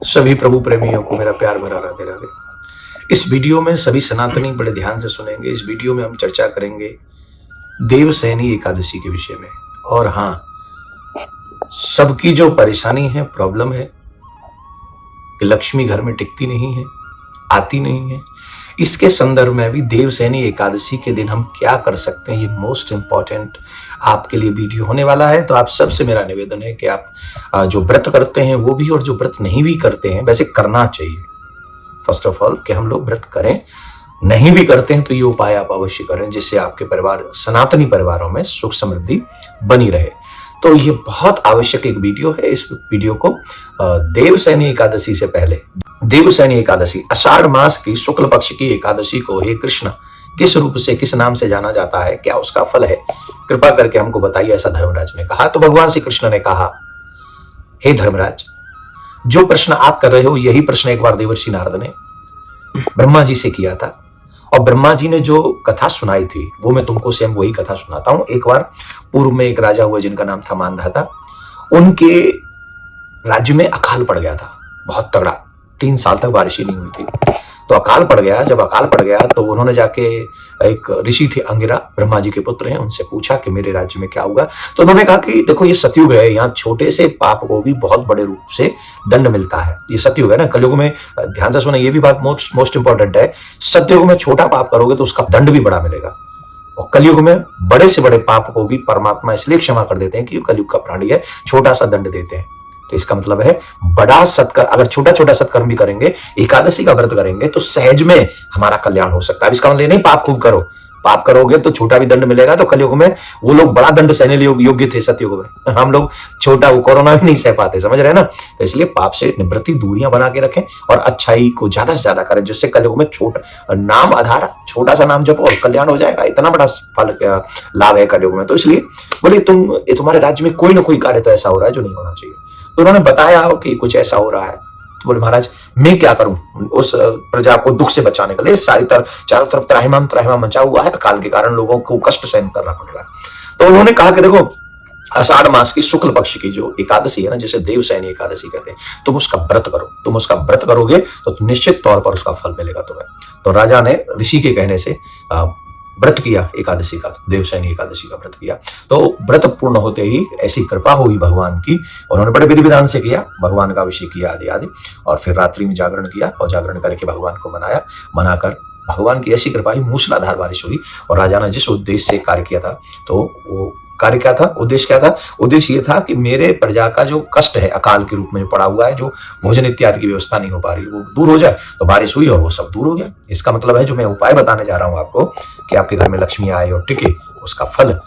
सभी प्रभु प्रेमियों को मेरा प्यार भरा राधे राधे। इस वीडियो में सभी सनातनी बड़े ध्यान से सुनेंगे। इस वीडियो में हम चर्चा करेंगे देवसैनी एकादशी के विषय में। और हाँ, सबकी जो परेशानी है, प्रॉब्लम है कि लक्ष्मी घर में टिकती नहीं है, आती नहीं है, इसके संदर्भ में भी देवसैनी एकादशी के दिन हम क्या कर सकते हैं, ये मोस्ट इंपॉर्टेंट आपके लिए वीडियो होने वाला है। तो आप सबसे मेरा निवेदन है कि आप जो व्रत करते हैं वो भी, और जो व्रत नहीं भी करते हैं, वैसे करना चाहिए फर्स्ट ऑफ ऑल कि हम लोग व्रत करें। नहीं भी करते हैं तो ये उपाय आप अवश्य करें, जिससे आपके परिवार, सनातनी परिवारों में सुख समृद्धि बनी रहे। तो ये बहुत आवश्यक एक वीडियो है। इस वीडियो को देवसैनी एकादशी से पहले, देवसैनी एकादशी आषाढ़ मास की शुक्ल पक्ष की एकादशी को हे कृष्ण किस रूप से, किस नाम से जाना जाता है, क्या उसका फल है, कृपा करके हमको बताइए, ऐसा धर्मराज ने कहा। तो भगवान श्री कृष्ण ने कहा, हे धर्मराज, जो प्रश्न आप कर रहे हो यही प्रश्न एक बार देवर्षि नारद ने ब्रह्मा जी से किया था। और ब्रह्मा जी ने जो कथा सुनाई थी वो मैं तुमको सेम वही कथा सुनाता हूं। एक बार पूर्व में एक राजा हुए जिनका नाम था मांधाता। उनके राज्य में अकाल पड़ गया था, बहुत तगड़ा, 3 साल तक बारिश ही नहीं हुई थी। तो अकाल पड़ गया। जब अकाल पड़ गया तो उन्होंने जाके, एक ऋषि थे अंगिरा, ब्रह्मा जी के पुत्र हैं, उनसे पूछा कि मेरे राज्य में क्या होगा। तो उन्होंने कहा कि देखो, ये सतयुग है, यहाँ छोटे से पाप को भी बहुत बड़े रूप से दंड मिलता है। ये सतयुग है ना। कलयुग में, ध्यान से सुना, ये भी बात मोस्ट इंपॉर्टेंट है, सतयुग में छोटा पाप करोगे तो उसका दंड भी बड़ा मिलेगा। और कलयुग में बड़े से बड़े पाप को भी परमात्मा इसलिए क्षमा कर देते हैं कि कलयुग का प्राणी है, छोटा सा दंड देते हैं। तो इसका मतलब है, बड़ा सत्कर्म, अगर छोटा छोटा सत्कर्म भी करेंगे, एकादशी का व्रत करेंगे, तो सहज में हमारा कल्याण हो सकता है। इसका मतलब नहीं पाप खूब करो, पाप करोगे तो छोटा भी दंड मिलेगा। तो कलयुग में वो लोग बड़ा दंड सहने योग्य थे, सतयुग में हम लोग छोटा, वो कोरोना भी नहीं सह पाते, समझ रहे हैं ना। तो इसलिए पाप से निवृत्ति, दूरियां बना के रखें और अच्छाई को ज्यादा से ज्यादा करें, जिससे कलयुग में छोटा नाम आधार, छोटा सा नाम जपो और कल्याण हो जाएगा। इतना बड़ा फल लाभ है कलयुग में। तो इसलिए बोले, तुम्हारे राज्य में कोई ना कोई कार्य तो ऐसा हो रहा है जो नहीं होना चाहिए। तो उन्होंने बताया कि कुछ ऐसा हो रहा है। तो बोले, महाराज मैं क्या करूं उस प्रजा को दुख से बचाने के लिए। चारों तरफ त्राहिमाम मचा हुआ है, अकाल के कारण लोगों को कष्ट सहन करना पड़ रहा है। तो उन्होंने कहा कि देखो, आषाढ़ मास की शुक्ल पक्ष की जो एकादशी है ना, जिसे देवसैनी एकादशी कहते हैं, तुम उसका व्रत करो। तुम उसका व्रत करोगे तो निश्चित तौर पर उसका फल मिलेगा तुम्हें। तो राजा ने ऋषि के कहने से व्रत किया, एकादशी का, देवसैनी एकादशी का व्रत किया। तो व्रत पूर्ण होते ही ऐसी कृपा हुई भगवान की, उन्होंने बड़े विधि विधान से किया, भगवान का अभिषेक किया आदि आदि, और फिर रात्रि में जागरण किया और जागरण करके भगवान को मनाकर भगवान की ऐसी कृपा हुई, मूसलाधार बारिश हुई। और राजा ने जिस उद्देश्य से कार्य किया था, तो वो कार्य क्या था, उद्देश्य क्या था? उद्देश्य ये था कि मेरे प्रजा का जो कष्ट है, अकाल के रूप में पड़ा हुआ है, जो भोजन इत्यादि की व्यवस्था नहीं हो पा रही, वो दूर हो जाए। तो बारिश हुई और वो सब दूर हो गया। इसका मतलब है, जो मैं उपाय बताने जा रहा हूं आपको, कि आपके घर में लक्ष्मी आए और टिके, उसका फल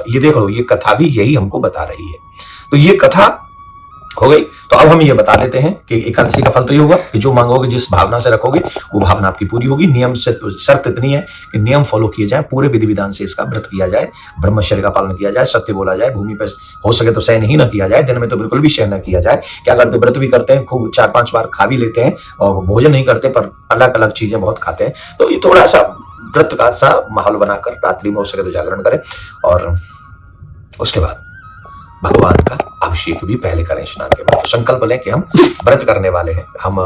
ये देख लो, ये कथा भी यही हमको बता रही है। तो ये कथा हो गई। तो अब हम ये बता देते हैं कि एकादशी का फल तो ये होगा कि जो मांगोगे, जिस भावना से रखोगे, वो भावना आपकी पूरी होगी। नियम से तो शर्त इतनी है कि नियम फॉलो किए जाए, पूरे विधि विधान से इसका व्रत किया जाए, ब्रह्मचर्य का पालन किया जाए, सत्य बोला जाए, भूमि पर हो सके तो शयन ही ना किया जाए, दिन में तो बिल्कुल भी शयन न किया जाए। क्या करते, व्रत भी करते हैं, खूब 4-5 बार खा भी लेते हैं, और भोजन नहीं करते पर अलग अलग चीजें बहुत खाते हैं। तो ये थोड़ा सा व्रत का सा माहौल बनाकर रात्रि में हो सके तो जागरण करें, और उसके बाद भगवान का अभिषेक भी पहले करें स्नान के बाद। तो संकल्प लें कि हम व्रत करने वाले हैं, हम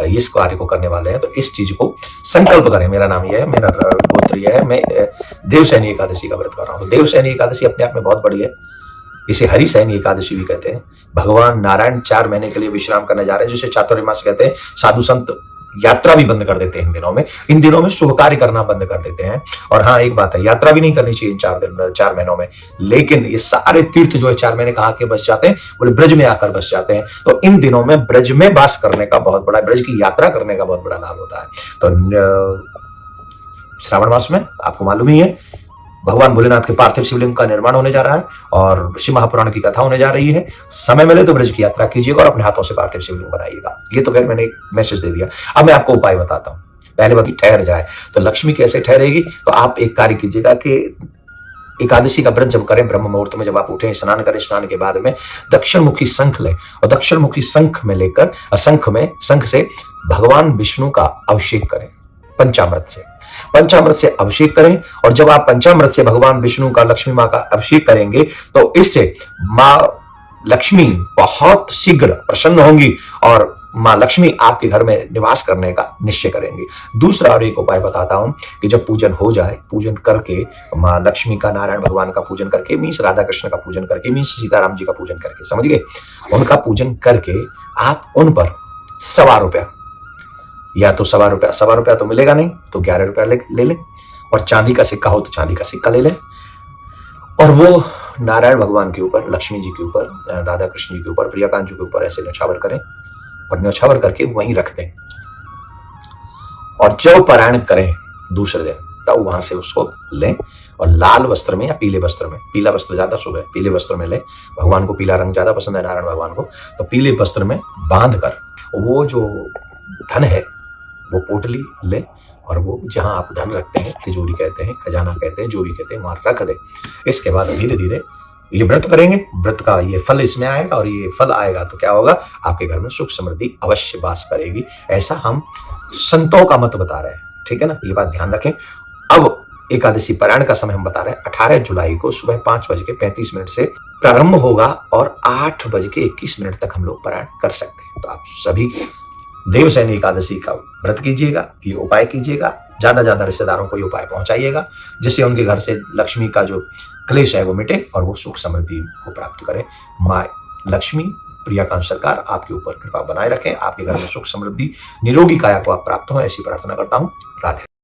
इस कार्य को करने वाले हैं। तो इस चीज को संकल्प करें। मेरा नाम यह है, मेरा गोत्र यह है, मैं देवसैनी एकादशी का व्रत कर रहा हूँ। देवसैनी एकादशी अपने आप में बहुत बड़ी है, इसे हरिसैनी एकादशी भी कहते हैं। भगवान नारायण 4 महीने के लिए विश्राम करने जा रहे हैं, जिसे चातुर्मास कहते हैं। साधु संत यात्रा भी बंद कर देते हैं इन दिनों में शुभ कार्य करना बंद कर देते हैं। और हाँ, एक बात है, यात्रा भी नहीं करनी चाहिए इन 4 महीनों में। लेकिन ये सारे तीर्थ जो है 4 महीने कहा के बस जाते हैं, बोले ब्रज में आकर बस जाते हैं। तो इन दिनों में ब्रज में वास करने का बहुत बड़ा, ब्रज की यात्रा करने का बहुत बड़ा लाभ होता है। तो श्रावण मास में आपको मालूम ही है, भगवान भोलेनाथ के पार्थिव शिवलिंग का निर्माण होने जा रहा है और शिव महापुराण की कथा होने जा रही है। समय मिले तो ब्रज की यात्रा कीजिएगा और अपने हाथों से पार्थिव शिवलिंग बनाइएगा। ये तो खैर मैंने एक मैसेज दे दिया। अब मैं आपको उपाय बताता हूँ। पहले बात, ठहर जाए तो लक्ष्मी कैसे ठहरेगी? तो आप एक कार्य कीजिएगा कि एकादशी का व्रत जब करें, ब्रह्म मुहूर्त में जब आप उठें, स्नान करें, स्नान के बाद में दक्षिण मुखी शंख लें, और दक्षिण मुखी शंख में लेकर शंख से भगवान विष्णु का अभिषेक करें पंचामृत से अभिषेक करें। और जब आप पंचामृत से भगवान विष्णु का, लक्ष्मी माँ का अभिषेक करेंगे, तो इससे माँ लक्ष्मी बहुत शीघ्र प्रसन्न होंगी और माँ लक्ष्मी आपके घर में निवास करने का निश्चय करेंगे। दूसरा और एक उपाय बताता हूं कि जब पूजन हो जाए, पूजन करके माँ लक्ष्मी का, नारायण भगवान का पूजन करके, मीन्स राधा कृष्ण का पूजन करके, मीन्स सीताराम जी का पूजन करके, समझ गए, उनका पूजन करके आप उन पर ₹1.25, या तो ₹1.25 तो मिलेगा नहीं तो ₹11 ले लें, और चांदी का सिक्का हो तो चांदी का सिक्का ले लें, और वो नारायण भगवान के ऊपर, लक्ष्मी जी के ऊपर, राधा कृष्ण जी के ऊपर, प्रियकांत जी के ऊपर ऐसे न्यौछावर करें, और न्यौछावर करके वहीं रख दें। और जब पारायण करें दूसरे दिन, तब वहां से उसको लें और लाल वस्त्र में या पीले वस्त्र में, पीला वस्त्र ज्यादा शुभ है, पीले वस्त्र में लें, भगवान को पीला रंग ज्यादा पसंद है, नारायण भगवान को, तो पीले वस्त्र में बांध कर वो जो धन है वो पोटली ले, और वो जहां आप धन रखते हैं, तिजोरी कहते हैं, खजाना कहते हैं, जो भी कहते हैं, वहां रख दे। इसके बाद धीरे धीरे ये व्रत करेंगे, व्रत का ये फल इसमें आएगा, और ये फल आएगा तो क्या होगा, आपके घर में सुख समृद्धि अवश्य वास करेगी। ऐसा हम संतों का मत बता रहे हैं, ठीक है ना, ये बात ध्यान रखें। अब एकादशी पारायण का समय हम बता रहे हैं 18 जुलाई को सुबह 5:35 से प्रारंभ होगा, और 8:21 तक हम लोग पारायण कर सकते हैं। तो आप सभी देवसैनी एकादशी का व्रत कीजिएगा, ये उपाय कीजिएगा, ज्यादा रिश्तेदारों को ये उपाय पहुंचाइएगा, जिससे उनके घर से लक्ष्मी का जो क्लेश है वो मिटे और वो सुख समृद्धि को प्राप्त करें। माँ लक्ष्मी, प्रियकांत सरकार आपके ऊपर कृपा बनाए रखें, आपके घर में सुख समृद्धि, निरोगी काया को आप प्राप्त हो, ऐसी प्रार्थना करता हूँ। राधे।